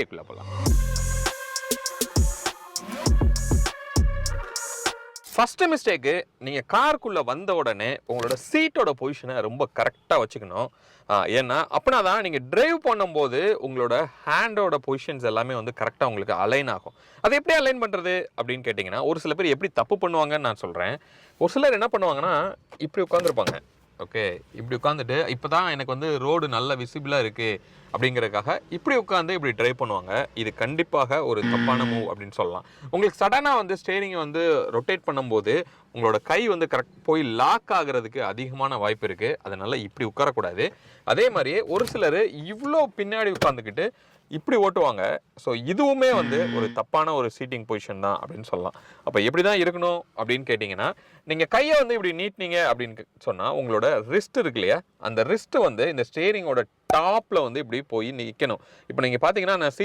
போகலாம். First mistake, நீங்கள் காருக்குள்ளே வந்த உடனே உங்களோட சீட்டோட பொசிஷனை ரொம்ப கரெக்டாக வச்சுக்கணும். ஏன்னா அப்படின்னா தான் நீங்கள் டிரைவ் பண்ணும்போது உங்களோட ஹேண்டோட பொசிஷன்ஸ் எல்லாமே வந்து கரெக்டாக உங்களுக்கு அலைன் ஆகும். அதை எப்படி அலைன் பண்ணுறது அப்படின்னு கேட்டிங்கன்னா, ஒரு சில பேர் எப்படி தப்பு பண்ணுவாங்கன்னு நான் சொல்கிறேன். ஒரு சிலர் என்ன பண்ணுவாங்கன்னா, இப்படி உட்காந்துருப்பாங்க. ஓகே, இப்படி உட்காந்துட்டு இப்போ தான் எனக்கு வந்து ரோடு நல்ல விசிபிளாக இருக்குது அப்படிங்கிறதுக்காக இப்படி உட்காந்து இப்படி ட்ரைவ் பண்ணுவாங்க. இது கண்டிப்பாக ஒரு தப்பான மூவ் அப்படின்னு சொல்லலாம். உங்களுக்கு சடனாக வந்து ஸ்டேரிங்கை வந்து ரொட்டேட் பண்ணும்போது உங்களோட கை வந்து கரெக்ட் போய் லாக் ஆகிறதுக்கு அதிகமான வாய்ப்பு இருக்குது. அதனால் இப்படி உட்காரக்கூடாது. அதே மாதிரியே ஒரு சிலர் இவ்வளோ பின்னாடி உட்காந்துக்கிட்டு இப்படி ஓட்டுவாங்க. ஸோ இதுவுமே வந்து ஒரு தப்பான ஒரு சீட்டிங் பொசிஷன் தான் அப்படின்னு சொல்லலாம். அப்போ எப்படி தான் இருக்கணும் அப்படின்னு கேட்டிங்கன்னா, நீங்கள் கையை வந்து இப்படி நீட்டினீங்க அப்படின்னு சொன்னால் உங்களோட ரிஸ்ட் இருக்கு இல்லையா, அந்த ரிஸ்ட் வந்து இந்த ஸ்டேரிங்கோட டாப்பில் வந்து இப்படி போய் நிற்கணும். இப்போ நீங்கள் பார்த்தீங்கன்னா நான்